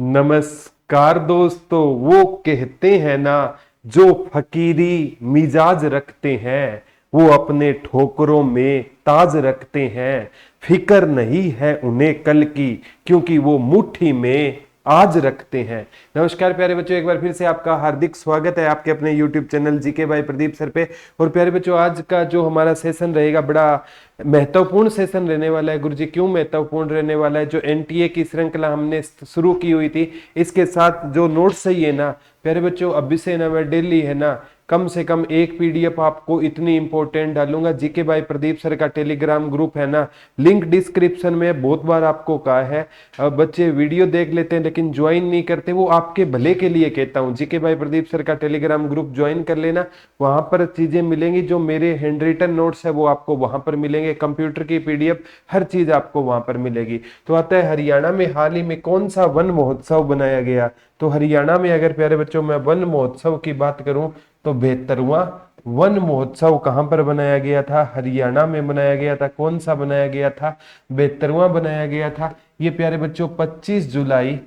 नमस्कार दोस्तों। वो कहते हैं ना, जो फकीरी मिजाज रखते हैं वो अपने ठोकरों में ताज रखते हैं। फिक्र नहीं है उन्हें कल की, क्योंकि वो मुट्ठी में आज रखते हैं। नमस्कार प्यारे बच्चों, एक बार फिर से आपका हार्दिक स्वागत है आपके अपने YouTube channel GK by Pradeep sir पे। और प्यारे बच्चों, आज का जो हमारा सेशन रहेगा बड़ा महत्वपूर्ण सेशन रहने वाला है। गुरुजी क्यों महत्वपूर्ण रहने वाला है? जो एनटीए की श्रृंखला हमने शुरू की हुई थी, इसके साथ जो नोट्स सही है ना प्यारे बच्चों, अभी से ना मैं डेली है ना कम से कम एक पीडीएफ आपको इतनी इंपॉर्टेंट डालूंगा। जीके बाय प्रदीप सर का टेलीग्राम ग्रुप है ना, लिंक डिस्क्रिप्शन में। बहुत बार आपको कहा है, बच्चे वीडियो देख लेते हैं लेकिन ज्वाइन नहीं करते, वो आपके भले के लिए कहता हूँ। जीके बाय प्रदीप सर का टेलीग्राम ग्रुप ज्वाइन कर लेना, वहां पर चीजें मिलेंगी। जो मेरे हैंड रिटन नोट्स है वो आपको वहां पर मिलेंगे, कंप्यूटर की पीडीएफ, हर चीज आपको वहां पर मिलेगी। तो आता है, हरियाणा में हाल ही में कौन सा वन महोत्सव बनाया गया? तो हरियाणा में अगर प्यारे बच्चों मैं वन महोत्सव की बात करूं तो 72वां वन महोत्सव कहां पर बनाया गया था? हरियाणा में बनाया गया था। कौन सा बनाया गया था? 72वां बनाया गया था। ये प्यारे बच्चों 25 जुलाई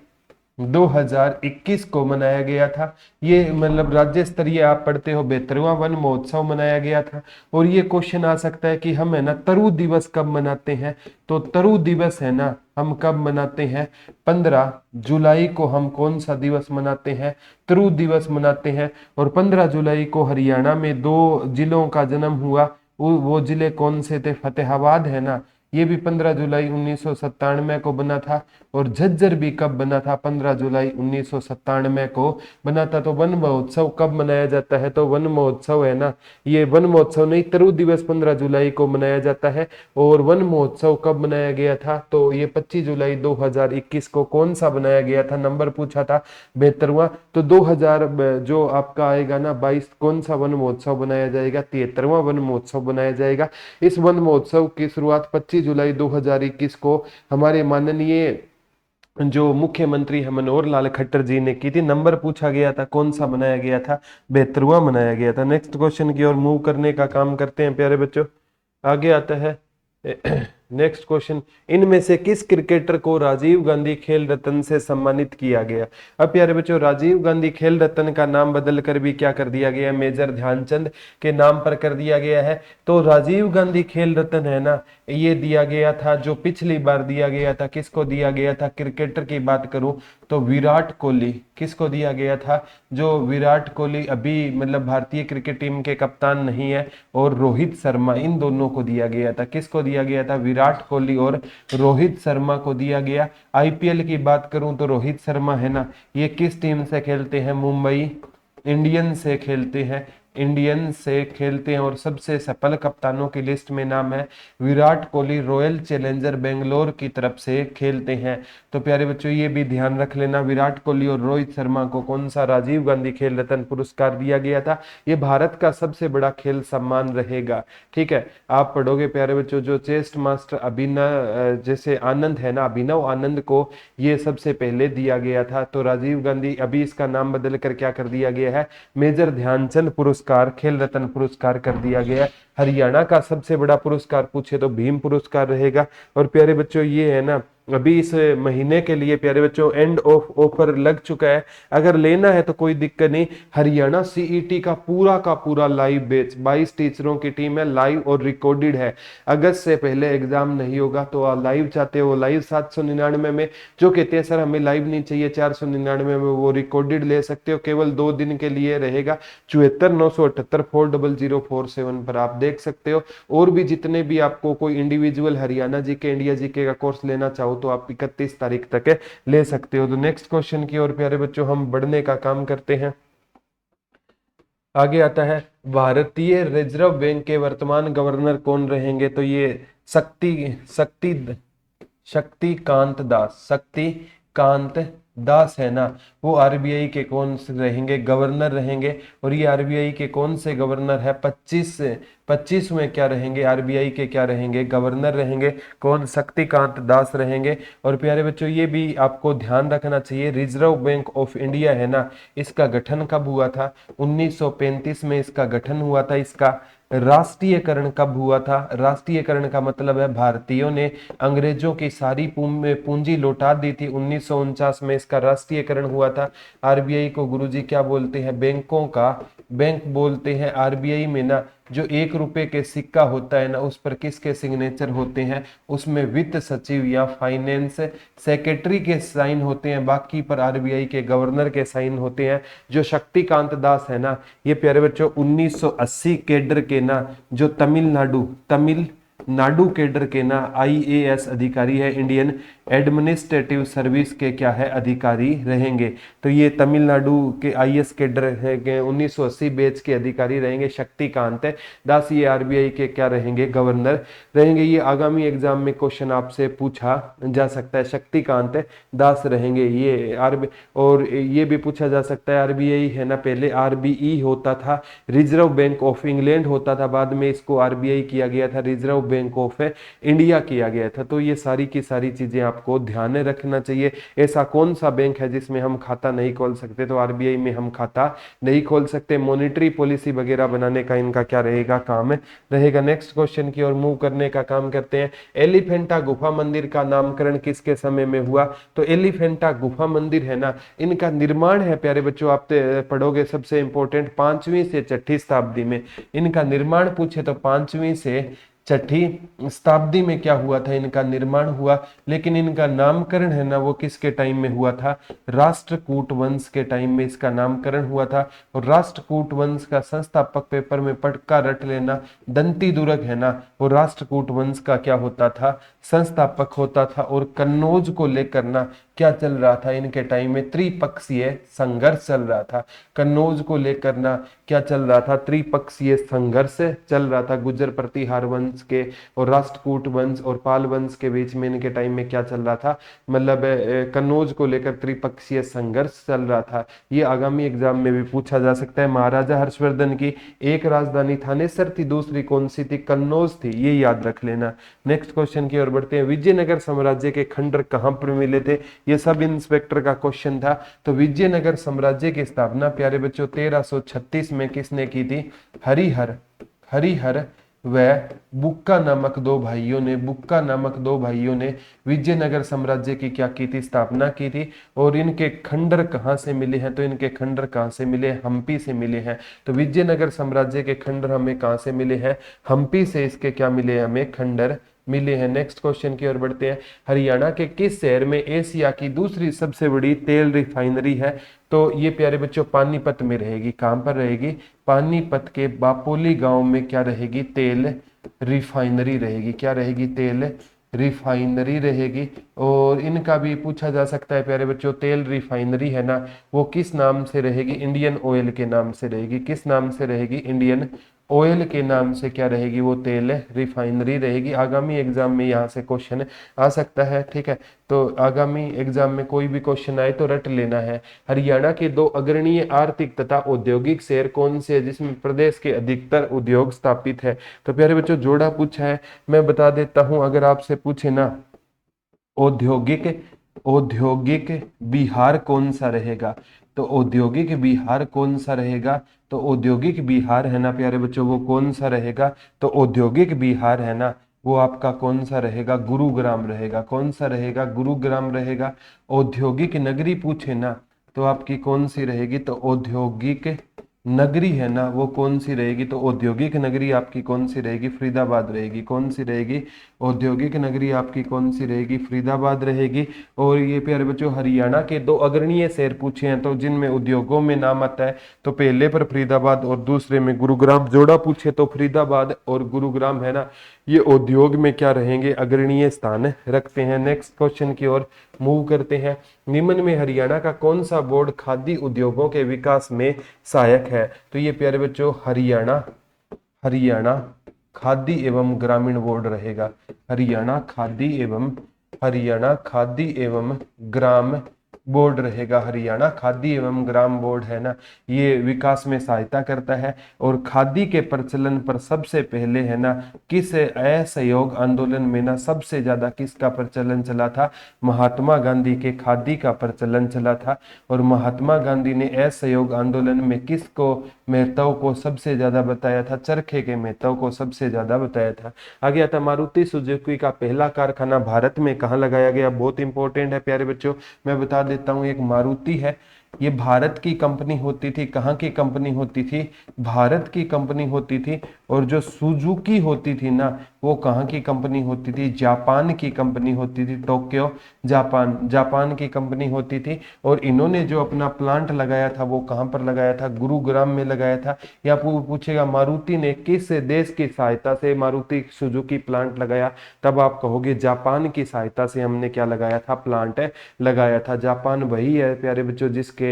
2021 को मनाया गया था। ये मतलब राज्य स्तरीय आप पढ़ते हो, 72वां वन महोत्सव मनाया गया था। और ये क्वेश्चन आ सकता है कि हम है ना तरु दिवस कब मनाते हैं? तो तरु दिवस है ना हम कब मनाते हैं? 15 जुलाई को हम कौन सा दिवस मनाते हैं? तरु दिवस मनाते हैं। और 15 जुलाई को हरियाणा में दो जिलों का जन्म हुआ। वो जिले कौन से थे? फतेहाबाद है ना, ये भी 15 जुलाई 1997 को बना था। और झज्जर भी कब बना था? 15 जुलाई 1997 को बना था। तो वन महोत्सव कब मनाया जाता है? तो वन महोत्सव है ना, ये वन महोत्सव नहीं, तरु दिवस 15 जुलाई को मनाया जाता है। और वन महोत्सव कब मनाया गया था? तो ये 25 जुलाई 2021 को। कौन सा बनाया गया था? नंबर पूछा था 72वां। तो 2000 जो आपका आएगा ना 22, कौन सा वन महोत्सव बनाया जाएगा? 73वां वन महोत्सव बनाया जाएगा। इस वन महोत्सव की शुरुआत 25 जुलाई 2021 को हमारे माननीय जो मुख्यमंत्री है मनोहर लाल खट्टर जी ने की थी। नंबर पूछा गया था, कौन सा बनाया गया था? 72वां बनाया गया था। नेक्स्ट क्वेश्चन की ओर मूव करने का काम करते हैं प्यारे बच्चों। आगे आता है नेक्स्ट क्वेश्चन, इनमें से किस क्रिकेटर को राजीव गांधी खेल रत्न से सम्मानित किया गया? अब प्यारे बच्चों, राजीव गांधी खेल रत्न का नाम बदल कर भी क्या कर दिया गया? मेजर ध्यानचंद के नाम पर कर दिया गया है। तो राजीव गांधी खेल रत्न है ना, ये दिया गया था, जो पिछली बार दिया गया था, किसको दिया गया था? क्रिकेटर की बात करूं तो विराट कोहली। किसको दिया गया था? जो विराट कोहली अभी मतलब भारतीय क्रिकेट टीम के कप्तान नहीं है, और रोहित शर्मा, इन दोनों को दिया गया था। किसको दिया गया था? विराट कोहली और रोहित शर्मा को दिया गया। आईपीएल की बात करूं तो रोहित शर्मा है ना, ये किस टीम से खेलते हैं? मुंबई इंडियंस से खेलते हैं, इंडियन से खेलते हैं। और सबसे सफल कप्तानों की लिस्ट में नाम है विराट कोहली, रॉयल चैलेंजर बेंगलोर की तरफ से खेलते हैं। तो प्यारे बच्चों, ये भी ध्यान रख लेना, विराट कोहली और रोहित शर्मा को कौन सा राजीव गांधी खेल रत्न पुरस्कार दिया गया था। ये भारत का सबसे बड़ा खेल सम्मान रहेगा। ठीक है, आप पढ़ोगे प्यारे बच्चों, जो चेस्ट मास्टर अभिनव जैसे आनंद है ना, अभिनव आनंद को ये सबसे पहले दिया गया था। तो राजीव गांधी, अभी इसका नाम बदल कर क्या कर दिया गया है? मेजर ध्यानचंद पुरस्कार, खेल रत्न पुरस्कार कर दिया गया। हरियाणा का सबसे बड़ा पुरस्कार पूछे तो भीम पुरस्कार रहेगा। और प्यारे बच्चों, ये है ना अभी इस महीने के लिए प्यारे बच्चों एंड ऑफ ऑफर लग चुका है। अगर लेना है तो कोई दिक्कत नहीं। हरियाणा सीईटी का पूरा लाइव बैच, 22 टीचरों की टीम है, लाइव और रिकॉर्डेड है। अगस्त से पहले एग्जाम नहीं होगा। तो आप लाइव चाहते हो, लाइव 799 में, जो कहते हैं सर हमें लाइव नहीं चाहिए 499 में, वो रिकॉर्डेड ले सकते हो। केवल 2 दिन के लिए रहेगा। 74 978 40047 पर आप देख सकते हो। और भी जितने भी आपको कोई individual Haryana GK, India GK का कोर्स लेना चाहो तो आप 31 तारीख तक ले सकते हो। तो नेक्स्ट क्वेश्चन की ओर प्यारे बच्चों हम बढ़ने का काम करते हैं। आगे आता है, भारतीय रिजर्व बैंक के वर्तमान गवर्नर कौन रहेंगे? तो ये शक्तिकांत दास है ना, वो आरबीआई के कौन से रहेंगे? गवर्नर रहेंगे। और ये आरबीआई के कौन से गवर्नर है? 25 में क्या रहेंगे? आरबीआई के क्या रहेंगे? गवर्नर रहेंगे। कौन? शक्तिकांत दास रहेंगे। और प्यारे बच्चों, ये भी आपको ध्यान रखना चाहिए, रिजर्व बैंक ऑफ इंडिया है ना, इसका गठन कब हुआ था? 1935 में इसका गठन हुआ था। इसका राष्ट्रीयकरण कब हुआ था? राष्ट्रीयकरण का मतलब है भारतीयों ने अंग्रेजों की सारी पूंजी लौटा दी थी 1949 में, इसका राष्ट्रीयकरण हुआ था। आरबीआई को गुरुजी क्या बोलते हैं? बैंकों का बैंक बोलते हैं। आरबीआई में ना जो 1 रुपए के सिक्का होता है ना, उस पर किसके सिग्नेचर होते हैं? उसमें वित्त सचिव या फाइनेंस सेक्रेटरी के साइन होते हैं, बाकी पर आरबीआई के गवर्नर के साइन होते हैं। जो शक्तिकांत दास है ना, ये प्यारे बच्चों 1980 कैडर के ना, जो तमिलनाडु कैडर के ना आईएएस अधिकारी है, इंडियन एडमिनिस्ट्रेटिव सर्विस के क्या है? अधिकारी रहेंगे। तो ये तमिलनाडु के आईएएस कैडर है 1980 बैच के अधिकारी रहेंगे शक्तिकांत दास। ये आरबीआई के क्या रहेंगे? गवर्नर रहेंगे। ये आगामी एग्जाम में क्वेश्चन आपसे पूछा जा सकता है, शक्तिकांत दास रहेंगे ये आरबी। और ये भी पूछा जा सकता है, आरबीआई है ना पहले आरबीई होता था, रिजर्व बैंक ऑफ इंग्लैंड होता था, बाद में इसको आरबीआई किया गया था, रिजर्व बैंक ऑफ इंडिया किया गया था। तो ये सारी की सारी चीजें आपको ध्यान में रखना चाहिए। ऐसा कौन सा बैंक है जिसमें हम खाता नहीं खोल सकते? तो आरबीआई में हम खाता नहीं खोल सकते। मॉनेटरी पॉलिसी वगैरह बनाने का इनका क्या रहेगा? काम रहेगा। नेक्स्ट क्वेश्चन की ओर मूव करने का काम करते हैं। एलिफेंटा गुफा मंदिर का नामकरण किसके समय में हुआ? तो एलिफेंटा गुफा मंदिर है ना, इनका निर्माण है प्यारे बच्चों, आप पढ़ोगे सबसे इंपॉर्टेंट 5वीं से 6ठी शताब्दी में इनका निर्माण पूछे तो 5वीं से 6ठी शताब्दी में क्या हुआ था? इनका निर्माण हुआ। लेकिन इनका नामकरण है ना, वो किसके टाइम में हुआ था? राष्ट्रकूट वंश के टाइम में इसका नामकरण हुआ था। और राष्ट्रकूट वंश का संस्थापक पेपर में पटका रट लेना, दंती दुर्ग है ना, वो राष्ट्रकूट वंश का क्या होता था? संस्थापक होता था। और कन्नौज को लेकर ना क्या चल रहा था इनके टाइम में? त्रिपक्षीय संघर्ष चल रहा था। कन्नौज को लेकर ना क्या चल रहा था? त्रिपक्षीय संघर्ष चल रहा था। गुर्जर प्रतिहार वंश के और राष्ट्रकूट वंश और पाल वंश के बीच में इनके टाइम में क्या चल रहा था? मतलब कन्नौज को लेकर त्रिपक्षीय संघर्ष चल रहा था। ये आगामी एग्जाम में भी पूछा जा सकता है। महाराजा हर्षवर्धन की एक राजधानी थानेसर थी, दूसरी कौन सी थी? कन्नौज थी, ये याद रख लेना। नेक्स्ट क्वेश्चन की ओर बढ़ते हैं। विजयनगर साम्राज्य के खंडर कहां पर मिले थे? ये सब इंस्पेक्टर का क्वेश्चन था। तो विजयनगर साम्राज्य की स्थापना प्यारे बच्चों 1336 में किसने की थी? हरिहर व बुक्का नामक दो भाइयों ने विजयनगर साम्राज्य की क्या की थी? स्थापना की थी। और इनके खंडर कहाँ से मिले हैं? तो इनके खंडर कहाँ से मिले? हम्पी से मिले हैं। तो विजयनगर साम्राज्य के खंडर हमें कहाँ से मिले हैं? हम्पी से इसके क्या मिले? हमें खंडर मिले हैं। नेक्स्ट क्वेश्चन की ओर बढ़ते हैं। हरियाणा के किस शहर में एशिया की दूसरी सबसे बड़ी तेल रिफाइनरी है? तो ये प्यारे बच्चों पानीपत में रहेगी। कहां पर रहेगी? पानीपत के बापोली गांव में क्या रहेगी? तेल रिफाइनरी रहेगी। क्या रहेगी? तेल रिफाइनरी रहेगी। और इनका भी पूछा जा सकता है प्यारे बच्चों, तेल रिफाइनरी है ना, वो किस नाम से रहेगी? इंडियन ऑयल के नाम से रहेगी। किस नाम से रहेगी? इंडियन ऑयल के नाम से क्या रहेगी? वो तेल रिफाइनरी रहेगी। आगामी एग्जाम में यहाँ से क्वेश्चन आ सकता है, ठीक है। तो आगामी एग्जाम में कोई भी क्वेश्चन आए तो रट लेना है। हरियाणा के दो अग्रणीय आर्थिक तथा औद्योगिक शहर कौन से है जिसमें प्रदेश के अधिकतर उद्योग स्थापित है? तो प्यारे बच्चों जोड़ा पूछा है, मैं बता देता हूं। अगर आपसे पूछे ना औद्योगिक औद्योगिक बिहार कौन सा रहेगा? तो औद्योगिक बिहार कौन सा रहेगा? तो औद्योगिक बिहार है ना प्यारे बच्चों, वो कौन सा रहेगा? तो औद्योगिक बिहार है ना, वो आपका कौन सा रहेगा? गुरुग्राम रहेगा। कौन सा रहेगा? गुरुग्राम रहेगा। औद्योगिक नगरी पूछे ना तो आपकी कौन सी रहेगी? तो औद्योगिक नगरी है ना, वो कौन सी रहेगी? तो औद्योगिक नगरी आपकी कौन सी रहेगी? फरीदाबाद रहेगी। कौन सी रहेगी? औद्योगिक नगरी आपकी कौन सी रहेगी? फरीदाबाद रहेगी। और ये प्यारे बच्चों हरियाणा के दो अग्रणीय शहर पूछे हैं तो जिनमें उद्योगों में नाम आता है, तो पहले पर फरीदाबाद और दूसरे में गुरुग्राम। जोड़ा पूछे तो फरीदाबाद और गुरुग्राम है ना, ये उद्योग में क्या रहेंगे? अग्रणीय स्थान रखते हैं। नेक्स्ट क्वेश्चन की ओर मूव करते हैं। निम्न में हरियाणा का कौन सा बोर्ड खादी उद्योगों के विकास में सहायक है? तो ये प्यारे बच्चों हरियाणा खादी एवं ग्रामीण बोर्ड रहेगा। हरियाणा खादी एवं ग्राम बोर्ड रहेगा। हरियाणा खादी एवं ग्राम बोर्ड है ना, ये विकास में सहायता करता है। और खादी के प्रचलन पर सबसे पहले है ना किस असहयोग आंदोलन में ना सबसे ज्यादा किसका प्रचलन चला था? महात्मा गांधी के खादी का प्रचलन चला था। और महात्मा गांधी ने असहयोग आंदोलन में किसको महत्व को सबसे ज्यादा बताया था? चरखे के महत्व को सबसे ज्यादा बताया था। आगे आता मारुति सुजुकी का पहला कारखाना भारत में कहाँ लगाया गया? बहुत इंपॉर्टेंट है प्यारे बच्चों, मैं बता देता हूँ। एक मारुति है, ये भारत की कंपनी होती थी। कहाँ की कंपनी होती थी? भारत की कंपनी होती थी। और जो सुजुकी होती थी ना, वो कहाँ की कंपनी होती थी? जापान की कंपनी होती थी। टोक्यो जापान की कंपनी होती थी। और इन्होंने जो अपना प्लांट लगाया था वो कहाँ पर लगाया था? गुरुग्राम में लगाया था। या पूछेगा मारुति ने किस देश की सहायता से मारुति सुजुकी प्लांट लगाया? तब आप कहोगे जापान की सहायता से हमने क्या लगाया था? प्लांट लगाया था। जापान वही है प्यारे बच्चों जिसके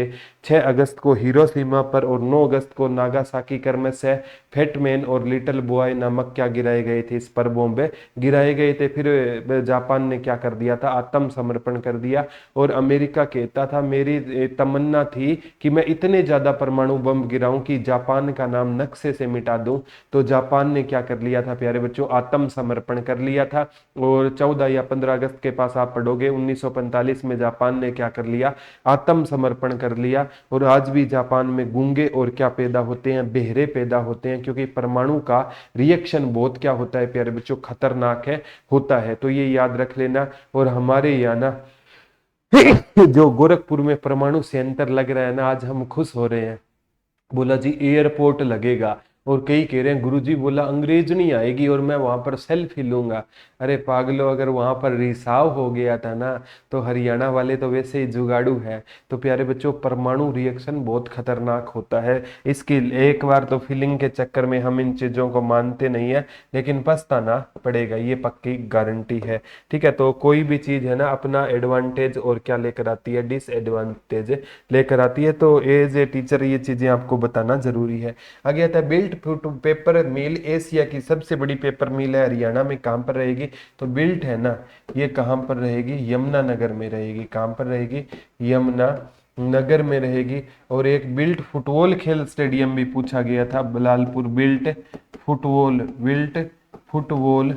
6 अगस्त को हिरोशिमा पर और 9 अगस्त को नागासाकी पर से फेटमैन और लिटिल बॉय नामक क्या गिराए गए थे? इस पर बॉम्ब गिराए गए थे। फिर जापान ने क्या कर दिया था? आत्मसमर्पण कर दिया। और अमेरिका कहता था मेरी तमन्ना थी कि मैं इतने ज्यादा परमाणु बम गिराऊं कि जापान का नाम नक्शे से मिटा दूं। तो जापान ने क्या कर लिया था प्यारे बच्चों? आत्मसमर्पण कर लिया था। और 14 या 15 अगस्त के पास आप पढ़ोगे 1945 में जापान ने क्या कर लिया? आत्मसमर्पण कर लिया। और आज भी जापान में गूंगे और क्या पैदा होते हैं? बहरे पैदा होते हैं, क्योंकि परमाणु का रिएक्शन बहुत क्या होता है प्यारे बच्चों? खतरनाक है होता है। तो ये याद रख लेना। और हमारे यहाँ ना जो गोरखपुर में परमाणु संयंत्र लग रहा है ना, आज हम खुश हो रहे हैं। बोला जी एयरपोर्ट लगेगा। और कई कह रहे हैं गुरुजी बोला अंग्रेज नहीं आएगी और मैं वहां पर सेल्फी लूंगा। अरे पागलो, अगर वहां पर रिसाव हो गया था ना, तो हरियाणा वाले तो वैसे ही जुगाड़ू है। तो प्यारे बच्चों परमाणु रिएक्शन बहुत खतरनाक होता है। इसकी एक बार तो फीलिंग के चक्कर में हम इन चीजों को मानते नहीं है, लेकिन पछताना पड़ेगा, ये पक्की गारंटी है। ठीक है, तो कोई भी चीज है ना अपना एडवांटेज और क्या लेकर आती है? डिसएडवांटेज लेकर आती है। तो एज ए टीचर ये चीजें आपको बताना जरूरी है। आगे आता है बिल्ट पेपर मिल एशिया की सबसे बड़ी पेपर मिल है। हरियाणा में कहां पर रहेगी? तो बिल्ट है ना, ये कहां पर रहेगी? यमुनानगर में रहेगी। कहां पर रहेगी? यमुना नगर में रहेगी। और एक बिल्ट फुटबॉल खेल स्टेडियम भी पूछा गया था, बलालपुर बिल्ट फुटबॉल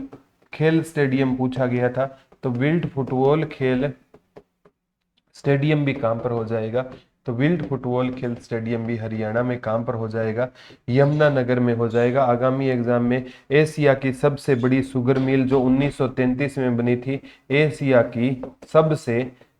खेल स्टेडियम पूछा गया था। तो बिल्ट फुटबॉल खेल स्टेडियम भी कहां पर हो जाएगा? तो बिल्ट फुटबॉल खेल स्टेडियम भी हरियाणा में कहां पर हो जाएगा? यमुनानगर में हो जाएगा। आगामी एग्जाम में एशिया की सबसे बड़ी शुगर मिल जो 1933 में बनी थी, एशिया की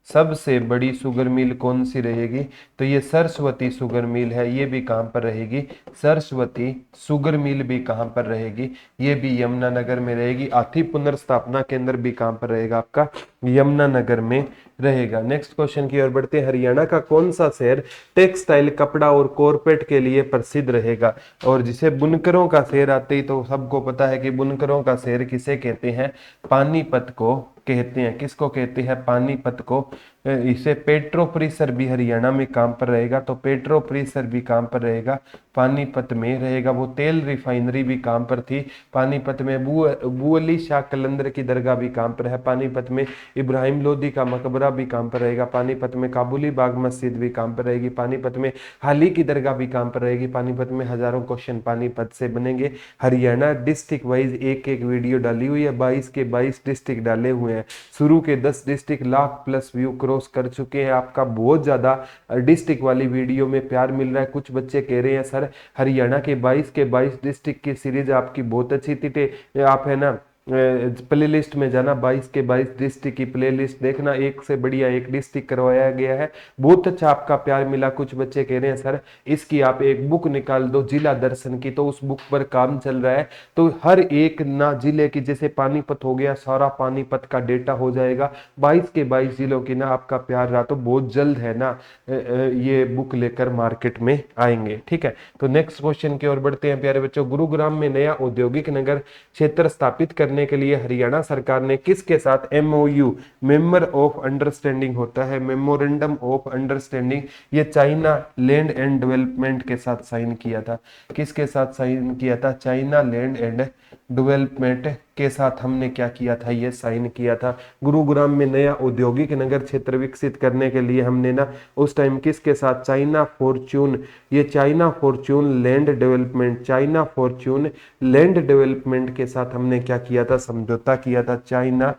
सबसे बड़ी शुगर मिल कौन सी रहेगी? तो ये सरस्वती शुगर मिल है। ये भी कहां पर रहेगी? सरस्वती शुगर मिल भी कहां पर रहेगी? ये भी यमुनानगर में रहेगी। आथी पुनर्स्थापना केंद्र भी कहां पर रहेगा? आपका यमुनानगर में रहेगा। नेक्स्ट क्वेश्चन की ओर बढ़ते हैं। हरियाणा का कौन सा शहर टेक्सटाइल कपड़ा और कॉरपेट के लिए प्रसिद्ध रहेगा? और जिसे बुनकरों का शहर आते ही तो सबको पता है कि बुनकरों का शहर किसे कहते हैं? पानीपत को कहते हैं। किसको कहते हैं? पानीपत को। इसे पेट्रो परिसर भी हरियाणा में कहां पर रहेगा? तो पेट्रो परिसर भी कहां पर रहेगा? पानीपत में रहेगा। वो तेल रिफाइनरी भी कहां पर थी? पानीपत में। बुअली शाह कलंदर की दरगाह भी कहां पर है? पानीपत में। इब्राहिम लोदी का मकबरा भी कहां पर रहेगा? पानीपत में। काबुली बाग मस्जिद भी कहां पर रहेगी? पानीपत में। हाली की दरगाह भी कहां पर रहेगी? पानीपत में। हजारों क्वेश्चन पानीपत से बनेंगे। हरियाणा डिस्ट्रिक्ट वाइज एक एक वीडियो डाली हुई है, 22 के 22 डिस्ट्रिक्ट डाले हुए हैं। शुरू के 10 district lakh plus view cross कर चुके हैं। आपका बहुत ज्यादा डिस्ट्रिक्ट वाली वीडियो में प्यार मिल रहा है। कुछ बच्चे कह रहे हैं सर हरियाणा के 22 के 22 डिस्ट्रिक्ट की सीरीज आपकी बहुत अच्छी थी। आप है ना प्ले लिस्ट में जाना, 22 के 22 डिस्ट्रिक्ट की प्ले लिस्ट देखना, एक से बढ़िया एक डिस्ट्रिक्ट करवाया गया है। बहुत अच्छा आपका प्यार मिला। कुछ बच्चे कह रहे हैं सर इसकी आप एक बुक निकाल दो जिला दर्शन की, तो उस बुक पर काम चल रहा है। तो हर एक ना जिले की, जैसे पानीपत हो गया, सारा पानीपत का डेटा हो जाएगा। 22 के 22 जिलों की ना आपका प्यार रहा तो बहुत जल्द है ना ये बुक लेकर मार्केट में आएंगे। ठीक है, तो नेक्स्ट क्वेश्चन की ओर बढ़ते हैं प्यारे बच्चों। गुरुग्राम में नया औद्योगिक नगर क्षेत्र स्थापित करने के लिए हरियाणा सरकार ने किसके साथ एमओयू, मेमोर ऑफ अंडरस्टैंडिंग होता है, मेमोरेंडम ऑफ अंडरस्टैंडिंग, ये चाइना लैंड एंड डेवलपमेंट के साथ साइन किया था। किसके साथ साइन किया था? चाइना लैंड एंड डेवलपमेंट के साथ हमने क्या किया था, ये साइन किया था। गुरुग्राम में नया औद्योगिक नगर क्षेत्र विकसित करने के लिए हमने ना उस टाइम किसके साथ, चाइना फॉर्च्यून, ये China Fortune land development, China Fortune land development के साथ हमने क्या किया था, समझौता किया था। China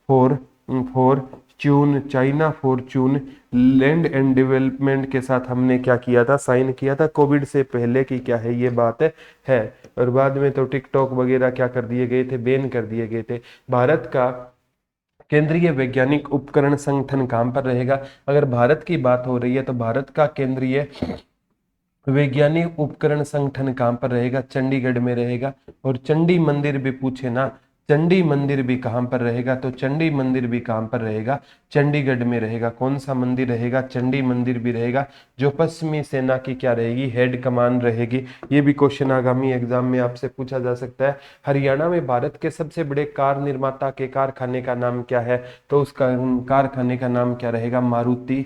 Fortune, China Fortune land and development के साथ हमने क्या किया था, साइन किया था। कोविड से पहले की क्या है ये बात है। और बाद में तो टिकटॉक वगैरह क्या कर दिए गए थे, बैन कर दिए गए थे। भारत का केंद्रीय वैज्ञानिक उपकरण संगठन कहां पर रहेगा? अगर भारत की बात हो रही है तो भारत का केंद्रीय वैज्ञानिक उपकरण संगठन कहां पर रहेगा? चंडीगढ़ में रहेगा। और चंडी मंदिर भी पूछे ना, चंडी मंदिर भी कहां पर रहेगा? तो चंडी मंदिर भी कहां पर रहेगा? चंडीगढ़ में रहेगा। कौन सा मंदिर रहेगा? चंडी मंदिर भी रहेगा, जो पश्चिमी सेना की क्या रहेगी, हेड कमान रहेगी। ये भी क्वेश्चन आगामी एग्जाम में आपसे पूछा जा सकता है। हरियाणा में भारत के सबसे बड़े कार निर्माता के कारखाने का नाम क्या है? तो उसका कारखाने का नाम क्या रहेगा? मारुति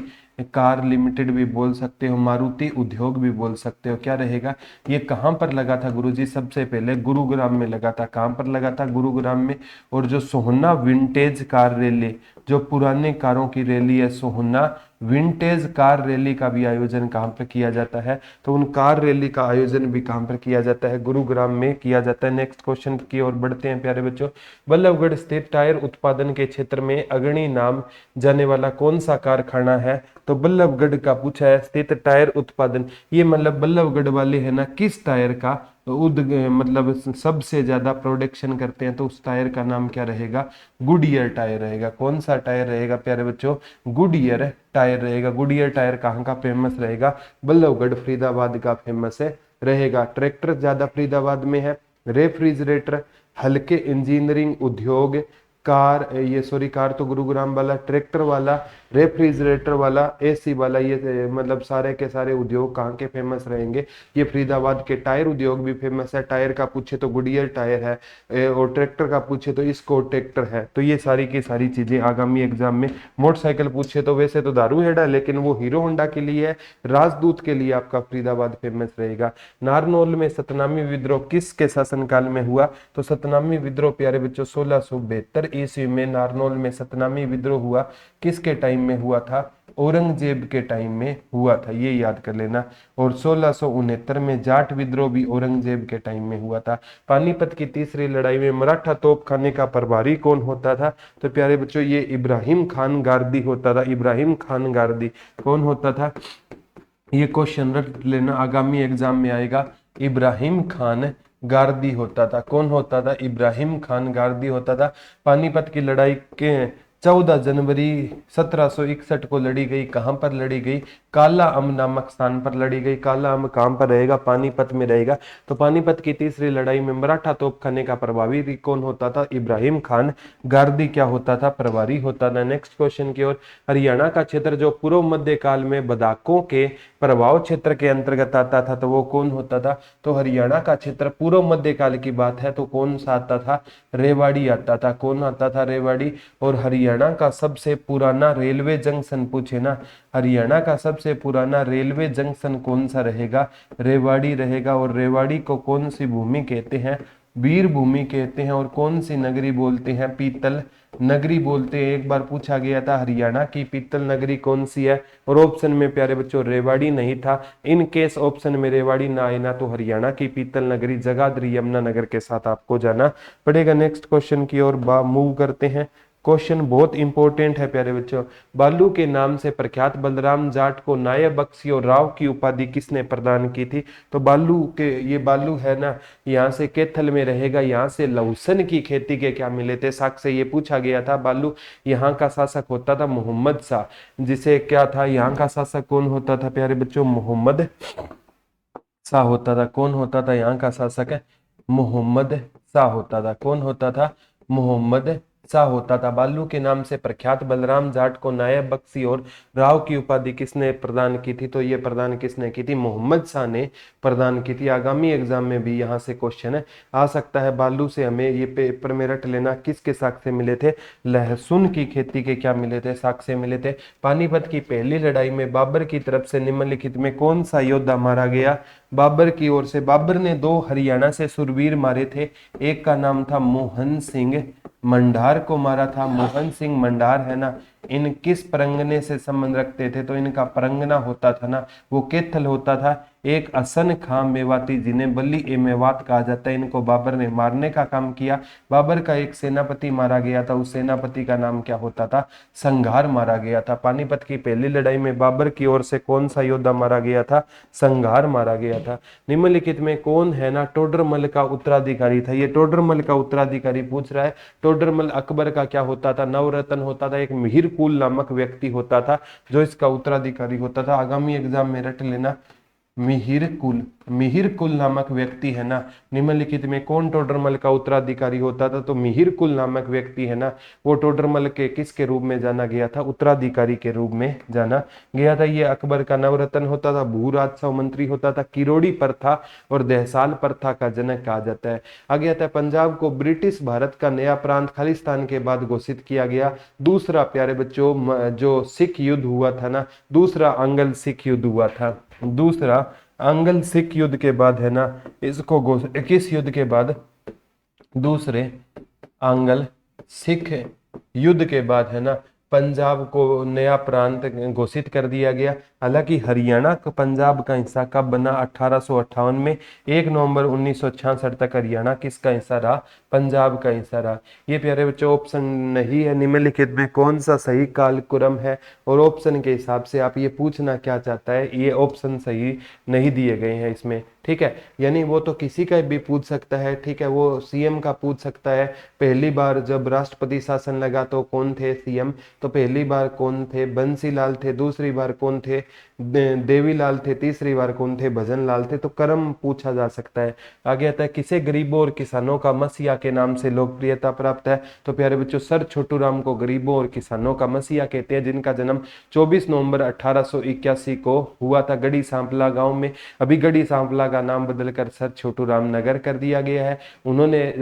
कार लिमिटेड भी बोल सकते हो, मारुति उद्योग भी बोल सकते हो। क्या रहेगा? ये कहाँ पर लगा था गुरुजी? सबसे पहले गुरुग्राम में लगा था। कहाँ पर लगा था? गुरुग्राम में। और जो सोहना विंटेज कार रैली, जो पुराने कारों की रैली है, सोहना विंटेज कार रैली का भी आयोजन कहाँ पर किया जाता है? तो उन कार रैली का आयोजन भी कहाँ पर किया जाता है? गुरुग्राम में किया जाता है। नेक्स्ट क्वेश्चन की ओर बढ़ते हैं प्यारे बच्चों। बल्लभगढ़ स्थित टायर उत्पादन के क्षेत्र में अग्रणी नाम जाने वाला कौन सा कारखाना है? तो बल्लभगढ़ का पूछा है, स्थित टायर उत्पादन। ये मतलब बल्लभगढ़ वाले है ना, किस टायर का मतलब सबसे ज्यादा प्रोडक्शन करते हैं, तो उस टायर का नाम क्या रहेगा? गुडियर टायर रहेगा। कौन सा टायर रहेगा प्यारे बच्चों? गुडियर टायर रहेगा। गुडियर टायर कहाँ का फेमस रहेगा? बल्लभगढ़ फरीदाबाद का फेमस है रहेगा। ट्रैक्टर ज्यादा फरीदाबाद में है। रेफ्रिजरेटर, हल्के इंजीनियरिंग उद्योग, कार, ये सॉरी कार तो गुरुग्राम वाला, ट्रैक्टर वाला, रेफ्रिजरेटर वाला, एसी वाला, ये मतलब सारे के सारे उद्योग कहाँ के फेमस रहेंगे? ये फरीदाबाद के। टायर उद्योग भी फेमस है। टायर का पूछे तो गुडियर टायर है, और ट्रैक्टर का पूछे तो इसको ट्रैक्टर है। तो ये सारी की सारी चीजें आगामी एग्जाम में। मोटरसाइकिल पूछे तो वैसे तो दारू हेडा, लेकिन वो हीरो होंडा के लिए है। राजदूत के लिए आपका फरीदाबाद फेमस रहेगा। नारनौल में सतनामी विद्रोह किसके शासनकाल में हुआ? तो सतनामी विद्रोह प्यारे बच्चों 1672 ईस्वी में नारनौल में सतनामी विद्रोह हुआ। किसके टाइम में हुआ था? औरंगजेब के टाइम में हुआ था, ये याद कर लेना। और 1669 में जाट विद्रोह भी औरंगजेब के टाइम में हुआ था। पानीपत की तीसरी लड़ाई में मराठा तोपखाने का प्रभारी कौन होता था? तो प्यारे बच्चों ये इब्राहिम खान गारदी होता था। इब्राहिम खान गारदी कौन होता था? ये क्वेश्चन रख लेना, आगामी एग्जाम में आएगा। इब्राहिम खान गारदी होता था। कौन होता था? इब्राहिम खान गारदी होता था। पानीपत की लड़ाई के 14 जनवरी 1761 को लड़ी गई। कहां पर लड़ी गई? काला अम नामक स्थान पर लड़ी गई। काला अम कहां पर रहेगा? पानीपत में रहेगा। तो पानीपत की तीसरी लड़ाई में मराठा तोपखाने का प्रभारी कौन होता था? इब्राहिम खान गारदी क्या होता था? प्रभारी होता था। नेक्स्ट क्वेश्चन की ओर। हरियाणा का क्षेत्र जो पूर्व मध्य काल में बदाकों के प्रभाव क्षेत्र के अंतर्गत आता था, तो वो कौन होता था? तो हरियाणा का क्षेत्र पूर्व मध्य काल की बात है तो कौन सा आता था? रेवाड़ी आता था। कौन आता था? रेवाड़ी। और हरियाणा का सबसे पुराना रेलवे जंक्शन पूछे ना, हरियाणा का सबसे पुराना रेलवे जंक्शन कौन सा रहेगा? रेवाड़ी रहेगा। और रेवाड़ी को कौन सी भूमि कहते हैं? वीर भूमि कहते हैं। और कौन सी नगरी बोलते हैं? पीतल नगरी बोलते हैं। एक बार पूछा गया था हरियाणा की पीतल नगरी कौन सी है, और ऑप्शन में प्यारे बच्चों रेवाड़ी नहीं था। इन केस ऑप्शन में रेवाड़ी ना आए ना तो हरियाणा की पीतल नगरी जगाधरी यमुनानगर के साथ आपको जाना पड़ेगा। नेक्स्ट क्वेश्चन की ओर मूव करते हैं। क्वेश्चन बहुत इंपॉर्टेंट है प्यारे बच्चों। बालू के नाम से प्रख्यात बलराम जाट को नायब बख्शी और राव की उपाधि किसने प्रदान की थी? तो बालू के, ये बालू है ना, यहाँ से कैथल में रहेगा। यहाँ से लहसुन की खेती के क्या मिले थे? साक्ष्य से ये पूछा गया था। बालू यहाँ का शासक होता था मोहम्मद शाह। जिसे क्या था, यहाँ का शासक कौन होता था प्यारे बच्चों? मोहम्मद शाह होता था। कौन होता था यहाँ का शासक? मोहम्मद शाह होता था। कौन होता था? मोहम्मद सा होता था। बालू के नाम से प्रख्यात बलराम जाट को नायब बख्शी और राव की उपाधि किसने प्रदान की थी? तो ये प्रदान किसने की थी? मोहम्मद शाह ने प्रदान की थी। आगामी एग्जाम में भी यहाँ से क्वेश्चन है आ सकता है। बालू से हमें ये पेपर में रट लेना, किसके साक्ष्य मिले थे? लहसुन की खेती के क्या मिले थे? साक्ष्य मिले थे। पानीपत की पहली लड़ाई में बाबर की तरफ से निम्नलिखित में कौन सा योद्धा मारा गया? बाबर की ओर से बाबर ने 2 हरियाणा से सुरवीर मारे थे। एक का नाम था मोहन सिंह मंडार को मारा था। मोहन सिंह मंडार है ना, इन किस परंगने से संबंध रखते थे? तो इनका परंगना होता था ना, वो कैथल होता था। एक हसन खां मेवाती जिन्हें बल्ली ए मेवात कहा जाता है, इनको बाबर ने मारने का काम किया। बाबर का एक सेनापति मारा गया था, उस सेनापति का नाम क्या होता था? संघार मारा गया था। पानीपत की पहली लड़ाई में बाबर की ओर से कौन सा योद्धा मारा गया था? संघार मारा गया था। निम्नलिखित में कौन है ना टोडरमल का उत्तराधिकारी था? ये टोडरमल का उत्तराधिकारी पूछ रहा है। टोडरमल अकबर का क्या होता था? नवरत्न होता था। एक मिहिर कुल नामक व्यक्ति होता था जो इसका उत्तराधिकारी होता था। आगामी एग्जाम में रट लेना, मिहिर कुल नामक व्यक्ति है ना। निम्नलिखित में कौन टोडरमल का उत्तराधिकारी होता था? तो मिहिर कुल नामक व्यक्ति है ना, वो टोडरमल के किसके रूप में जाना गया था? उत्तराधिकारी के रूप में जाना गया था। ये अकबर का नवरत्न होता था, भू राजस्व मंत्री होता था, किरोड़ी प्रथा और देहसाल प्रथा का जनक कहा जाता है। आगे आता है पंजाब को ब्रिटिश भारत का नया प्रांत खालिस्तान के बाद घोषित किया गया। दूसरा प्यारे बच्चों जो सिख युद्ध हुआ था ना, दूसरा आंग्ल सिख युद्ध हुआ था। दूसरा आंग्ल सिख युद्ध के बाद है ना, इसको किस युद्ध के बाद? दूसरे आंग्ल सिख युद्ध के बाद है ना पंजाब को नया प्रांत घोषित कर दिया गया। हालांकि हरियाणा का पंजाब का हिस्सा कब बना? 1858 में। 1 नवंबर 1966 तक हरियाणा किसका हिस्सा रहा? पंजाब का हिस्सा रहा। ये प्यारे बच्चों ऑप्शन नहीं है। निम्नलिखित में कौन सा सही कालक्रम है? और ऑप्शन के हिसाब से आप ये पूछना क्या चाहता है, ये ऑप्शन सही नहीं दिए गए हैं इसमें, ठीक है। यानी वो तो किसी का भी पूछ सकता है, ठीक है, वो सीएम का पूछ सकता है। पहली बार जब राष्ट्रपति शासन लगा तो कौन थे सीएम? तो पहली बार कौन थे? बंसीलाल थे। दूसरी बार कौन थे? देवीलाल थे। तीसरी बार कौन थे? भजन लाल थे। तो क्रम पूछा जा सकता है। आगे आता है किसे गरीबों और किसानों का मसीहा के नाम से लोकप्रियता प्राप्त है? तो प्यारे बच्चों सर छोटू राम को गरीबों और किसानों का मसीहा कहते हैं, जिनका जन्म 24 नवंबर 1881 को हुआ था गढ़ी सांपला गांव में। अभी गढ़ी सांपला का नाम बदलकर सर छोटू राम नगर कर दिया गया है। उन्होंने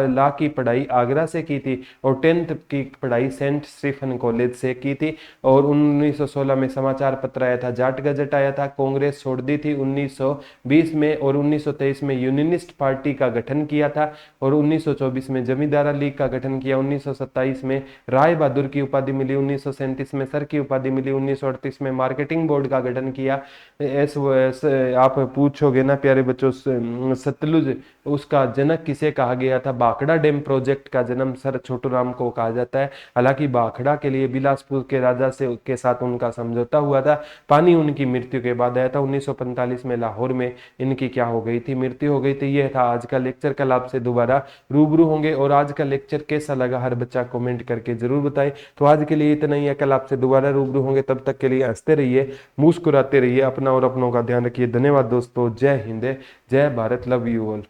ला की पढ़ाई आगरा से की थी और 10th की पढ़ाई सेंट स्टीफन कॉलेज से की थी। और 1916 में समाचार पत्र आया था, जाट गजट आया था। कांग्रेस छोड़ दी थी 1920 में और 1923 में यूनियनिस्ट पार्टी का गठन किया था और 1924 में जमींदारा लीग का गठन किया। 1927 में राय बहादुर की उपाधि मिली। 1937 में सर की उपाधि मिली। 1938 में मार्केटिंग बोर्ड का गठन किया। आप पूछोगे ना प्यारे बच्चों, सतलुज उसका जनक किसे कहा गया था? भाखड़ा डैम प्रोजेक्ट का जन्म सर छोटू राम को कहा जाता है। हालांकि भाखड़ा के लिए बिलासपुर के राजा से के साथ उनका समझौता हुआ था। पानी उनकी मृत्यु के बाद आया था। 1945 में लाहौर में इनकी क्या हो गई थी? मृत्यु हो गई थी। यह था आज का लेक्चर। कल आपसे दोबारा रूबरू होंगे। और आज का लेक्चर कैसा लगा हर बच्चा कमेंट करके जरूर बताए। तो आज के लिए इतना ही है, कल आपसे दोबारा रूबरू होंगे। तब तक के लिए हंसते रहिए, मुस्कुराते रहिए, अपना और अपनों का ध्यान रखिए। धन्यवाद दोस्तों। जय हिंद, जय भारत, लव यू ऑल।